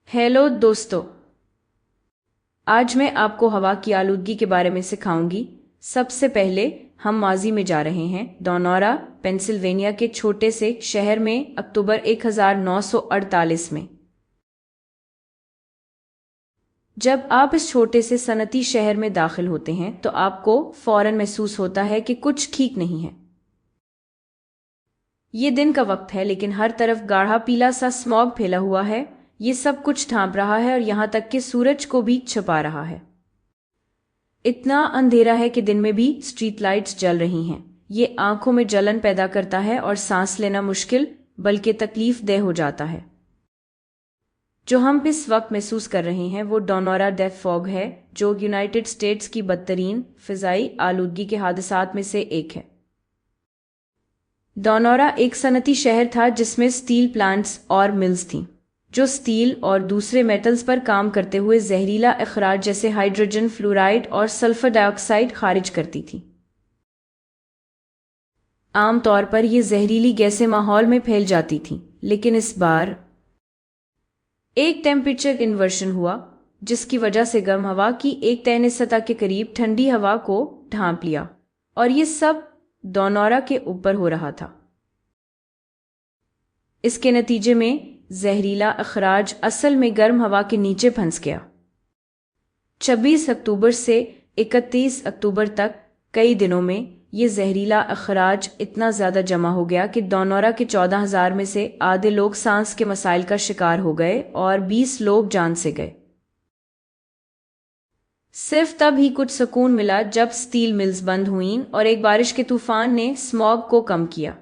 Hello दोस्तों, आज मैं आपको हवा की आलूदगी के बारे में सिखाऊंगी। सबसे पहले हम माजी में जा रहे हैं। डोनोरा, पेंसिल्वेनिया के छोटे से शहर में अक्टूबर 1948 में। जब आप इस छोटे से सनती शहर में दाखिल होते हैं तो आपको फौरन महसूस होता है कि कुछ ठीक नहीं है। ये दिन का वक्त है, लेकिन हर तरफ गाढ़ा पीला सा स्मॉग फैला हुआ है। ये सब कुछ ढांप रहा है और यहाँ तक कि सूरज को भी छुपा रहा है। इतना अंधेरा है कि दिन में भी स्ट्रीट लाइट्स जल रही हैं। ये आंखों में जलन पैदा करता है और सांस लेना मुश्किल बल्कि तकलीफ देह हो जाता है। जो हम इस वक्त महसूस कर रहे हैं वो डोनोरा डेथ फॉग है, जो यूनाइटेड स्टेट्स की बदतरीन फिजाई आलूदगी के हादसात में से एक है। डोनोरा एक सनती शहर था जिसमें स्टील प्लांट्स और मिल्स थीं, जो स्टील और दूसरे मेटल्स पर काम करते हुए जहरीला अखराज जैसे हाइड्रोजन फ्लोराइड और सल्फर डाइऑक्साइड खारिज करती थी। आम तौर पर ये जहरीली गैसें माहौल में फैल जाती थीं, लेकिन इस बार एक टेम्परेचर इन्वर्शन हुआ जिसकी वजह से गर्म हवा की एक तय सतह के करीब ठंडी हवा को ढांप लिया, और ये सब डोनोरा के ऊपर हो रहा था। इसके नतीजे में जहरीला अखराज असल में गर्म हवा के नीचे फंस गया। 26 अक्टूबर से 31 अक्टूबर तक कई दिनों में ये जहरीला अखराज इतना ज़्यादा जमा हो गया कि डोनोरा के 14,000 में से आधे लोग सांस के मसाइल का शिकार हो गए और 20 लोग जान से गए। सिर्फ तब ही कुछ सुकून मिला जब स्टील मिल्स बंद हुईं और एक बारिश के तूफान ने स्मॉग को कम किया।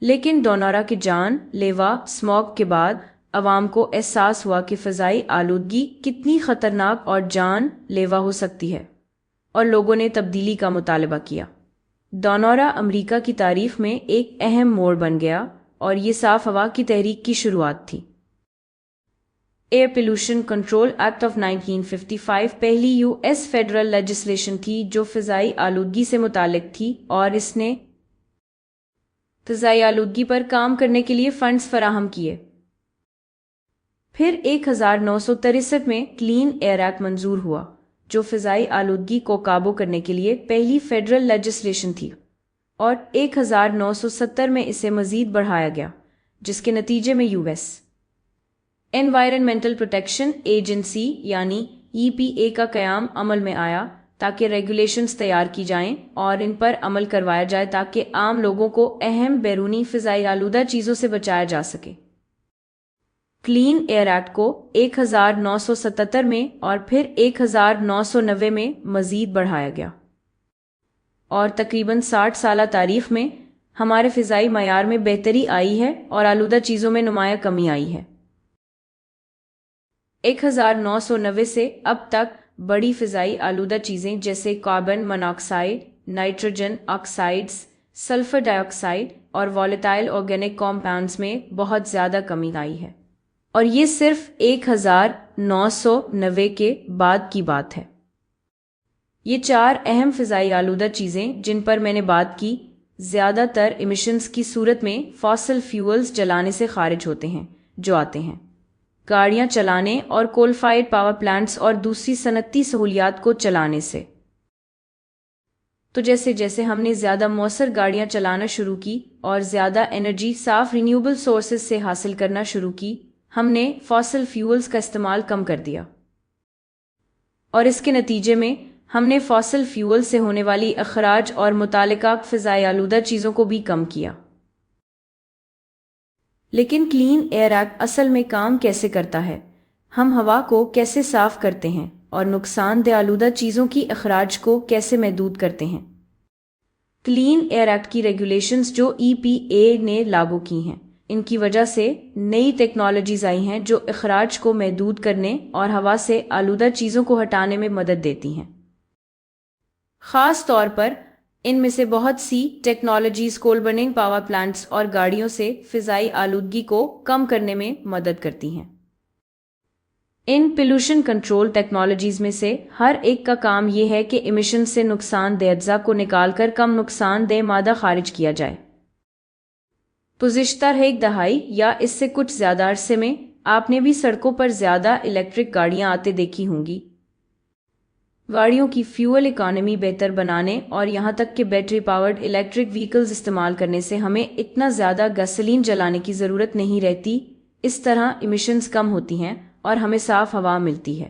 लेकिन डोनोरा के जान लेवा स्मॉग के बाद अवाम को एहसास हुआ कि फ़ज़ाई आलूदगी कितनी ख़तरनाक और जान लेवा हो सकती है, और लोगों ने तब्दीली का मुतालबा किया। डोनोरा अमेरिका की तारीख में एक अहम मोड़ बन गया और ये साफ हवा की तहरीक की शुरुआत थी। Air pollution control act of 1955 पहली यूएस फेडरल लेजिस्लेशन थी जो फ़ज़ाई आलूदगी से मुतालिक थी, और इसने फ़ज़ाई आलूदगी पर काम करने के लिए फंड्स फराहम किए। फिर 1963 में क्लीन एयर एक्ट मंजूर हुआ, जो फ़ज़ाई आलूदगी को काबू करने के लिए पहली फेडरल लेजिस्लेशन थी, और 1970 में इसे मज़ीद बढ़ाया गया, जिसके नतीजे में यूएस एनवायरनमेंटल प्रोटेक्शन एजेंसी यानी ईपीए का क़याम अमल में आया, ताकि रेगुलेशंस तैयार की जाएं और इन पर अमल करवाया जाए ताकि आम लोगों को अहम बैरूनी फ़ज़ाई आलूदा चीज़ों से बचाया जा सके। क्लीन एयर एक्ट को 1977 में और फिर 1990 में मज़ीद बढ़ाया गया, और तकरीबन 60 साल तारीख में हमारे फ़ज़ाई मयार में बेहतरी आई है और आलूदा चीज़ों में नुमाया कमी आई है। 1990 से अब तक बड़ी फ़ज़ाई आलूदा चीज़ें जैसे carbon monoxide, nitrogen oxides, sulphur dioxide और वॉलेटाइल ऑर्गेनिक कॉम्पाउंड्स में बहुत ज़्यादा कमी आई है, और ये सिर्फ 1990 के बाद की बात है। ये 4 अहम फ़ज़ाई आलूदा चीज़ें जिन पर मैंने बात की, ज़्यादातर इमिशंस की सूरत में फॉसिल फ्यूल्स जलाने से खारिज होते हैं, जो आते हैं गाड़ियां चलाने और कोल फायर्ड पावर प्लांट्स और दूसरी सनती सहूलियात को चलाने से। तो जैसे जैसे हमने ज़्यादा मौसर गाड़ियां चलाना शुरू की और ज़्यादा एनर्जी साफ रिन्यूएबल सोर्सेज से हासिल करना शुरू की, हमने फॉसिल फ्यूल्स का इस्तेमाल कम कर दिया, और इसके नतीजे में हमने फॉसिल फ्यूल से होने वाली अखराज और मुतालिका फ़ज़ाई आलूदा चीज़ों को भी कम किया। लेकिन क्लीन एयर एक्ट असल में काम कैसे करता है? हम हवा को कैसे साफ करते हैं और नुकसानदेह आलूदा चीज़ों की अखराज को कैसे महदूद करते हैं? क्लीन एयर एक्ट की रेगुलेशंस जो ईपीए ने लागू की हैं, इनकी वजह से नई टेक्नोलॉजीज आई हैं जो अखराज को महदूद करने और हवा से आलूदा चीज़ों को हटाने में मदद देती हैं। ख़ास तौर पर इनमें से बहुत सी टेक्नोलॉजीज कोल बर्निंग पावर प्लांट्स और गाड़ियों से फ़ज़ाई आलूदगी को कम करने में मदद करती हैं। इन पोल्यूशन कंट्रोल टेक्नोलॉजीज में से हर एक का काम यह है कि इमिशन से नुकसानदेह अज्जा को निकालकर कम नुकसानदेह मादा खारिज किया जाए। गुज़िश्ता एक दहाई या इससे कुछ ज़्यादा अरसे में آپ نے بھی سڑکوں پر زیادہ الیکٹرک گاڑیاں آتے دیکھی ہوں گی۔ گاڑیوں کی فیول اکانومی بہتر بنانے اور یہاں تک کہ بیٹری پاورڈ الیکٹرک وہیکلز استعمال کرنے سے ہمیں اتنا زیادہ گیسولین جلانے کی ضرورت نہیں رہتی۔ اس طرح ایمیشنز کم ہوتی ہیں اور ہمیں صاف ہوا ملتی ہے۔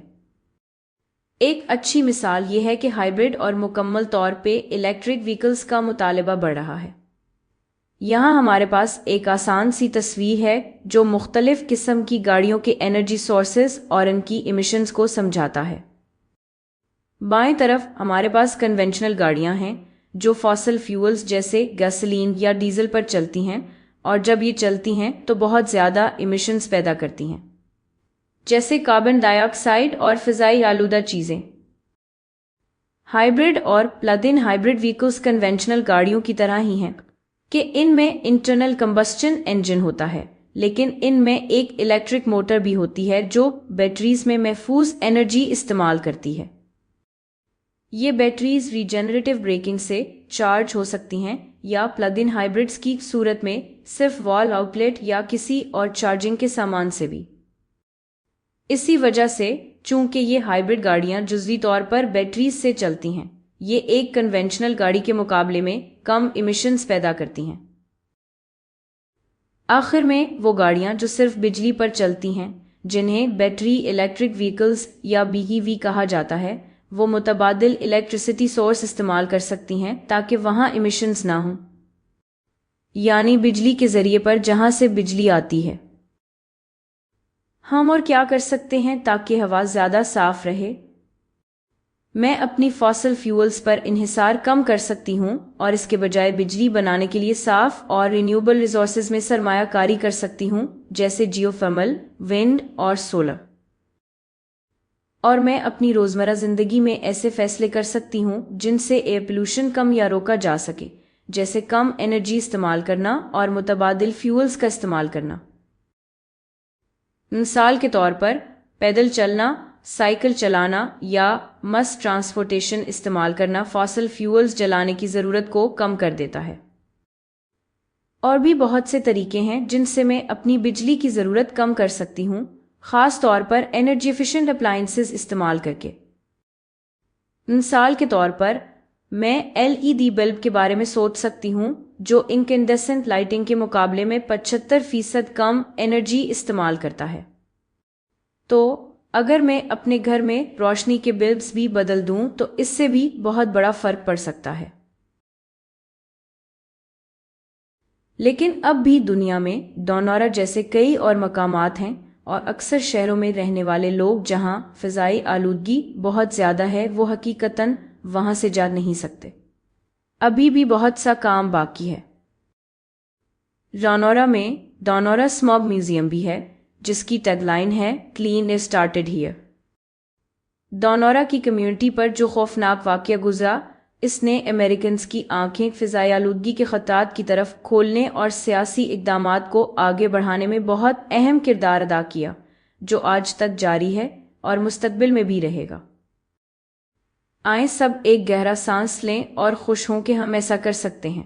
ایک اچھی مثال یہ ہے کہ ہائبرڈ اور مکمل طور پہ الیکٹرک وہیکلز کا مطالبہ بڑھ رہا ہے۔ یہاں ہمارے پاس ایک آسان سی تصویر ہے جو مختلف قسم کی گاڑیوں کے انرجی سورسز اور ان کی ایمیشنز کو سمجھاتا ہے۔ بائیں طرف ہمارے پاس کنونشنل گاڑیاں ہیں جو فاسل فیولز جیسے گیسولین یا ڈیزل پر چلتی ہیں، اور جب یہ چلتی ہیں تو بہت زیادہ ایمیشنز پیدا کرتی ہیں، جیسے کاربن ڈائی آکسائڈ اور فضائی آلودہ چیزیں۔ ہائبرڈ اور plug in hybrid vehicles conventional گاڑیوں کی طرح ہی ہیں کہ ان میں انٹرنل کمبسچن انجن ہوتا ہے، لیکن ان میں ایک الیکٹرک موٹر بھی ہوتی ہے جو بیٹریز میں محفوظ انرجی استعمال کرتی ہے۔ یہ بیٹریز ریجنریٹو بریکنگ سے چارج ہو سکتی ہیں یا پلگ ان ہائبرڈز کی صورت میں صرف وال آؤٹ لیٹ یا کسی اور چارجنگ کے سامان سے بھی۔ اسی وجہ سے چونکہ یہ ہائبرڈ گاڑیاں جزوی طور پر بیٹریز سے چلتی ہیں، یہ ایک کنونشنل گاڑی کے مقابلے میں کم ایمیشنز پیدا کرتی ہیں۔ آخر میں وہ گاڑیاں جو صرف بجلی پر چلتی ہیں، جنہیں بیٹری الیکٹرک وہیکلز یا BEV کہا جاتا ہے، وہ متبادل الیکٹریسٹی سورس استعمال کر سکتی ہیں تاکہ وہاں ایمیشنز نہ ہوں، یعنی بجلی کے ذریعے پر جہاں سے بجلی آتی ہے۔ ہم اور کیا کر سکتے ہیں تاکہ ہوا زیادہ صاف رہے؟ میں اپنی فاسل فیولز پر انحصار کم کر سکتی ہوں اور اس کے بجائے بجلی بنانے کے لیے صاف اور رینیوبل ریسورسز میں سرمایہ کاری کر سکتی ہوں، جیسے جیو تھرمل، ونڈ اور سولر۔ اور میں اپنی روزمرہ زندگی میں ایسے فیصلے کر سکتی ہوں جن سے ایئر پولوشن کم یا روکا جا سکے، جیسے کم انرجی استعمال کرنا اور متبادل فیولز کا استعمال کرنا۔ مثال کے طور پر پیدل چلنا، سائیکل چلانا یا مس ٹرانسپورٹیشن استعمال کرنا فاسل فیولز جلانے کی ضرورت کو کم کر دیتا ہے۔ اور بھی بہت سے طریقے ہیں جن سے میں اپنی بجلی کی ضرورت کم کر سکتی ہوں، خاص طور پر انرجی ایفیشنٹ اپلائنسز استعمال کر کے۔ مثال کے طور پر میں LED بلب کے بارے میں سوچ سکتی ہوں جو انکینڈسنٹ لائٹنگ کے مقابلے میں 75% کم انرجی استعمال کرتا ہے۔ تو اگر میں اپنے گھر میں روشنی کے بلبس بھی بدل دوں تو اس سے بھی بہت بڑا فرق پڑ سکتا ہے۔ لیکن اب بھی دنیا میں دونورا جیسے کئی اور مقامات ہیں اور اکثر شہروں میں رہنے والے لوگ جہاں فضائی آلودگی بہت زیادہ ہے وہ حقیقتاً وہاں سے جا نہیں سکتے۔ ابھی بھی بہت سا کام باقی ہے۔ رانورا میں دونورا اسموگ میوزیم بھی ہے جس کی ٹیگ لائن ہے کلین اٹ سٹارٹڈ ہیئر۔ دونورا کی کمیونٹی پر جو خوفناک واقعہ گزرا، اس نے امریکنز کی آنکھیں فضائی آلودگی کے خطرات کی طرف کھولنے اور سیاسی اقدامات کو آگے بڑھانے میں بہت اہم کردار ادا کیا، جو آج تک جاری ہے اور مستقبل میں بھی رہے گا۔ آئیں سب ایک گہرا سانس لیں اور خوش ہوں کہ ہم ایسا کر سکتے ہیں۔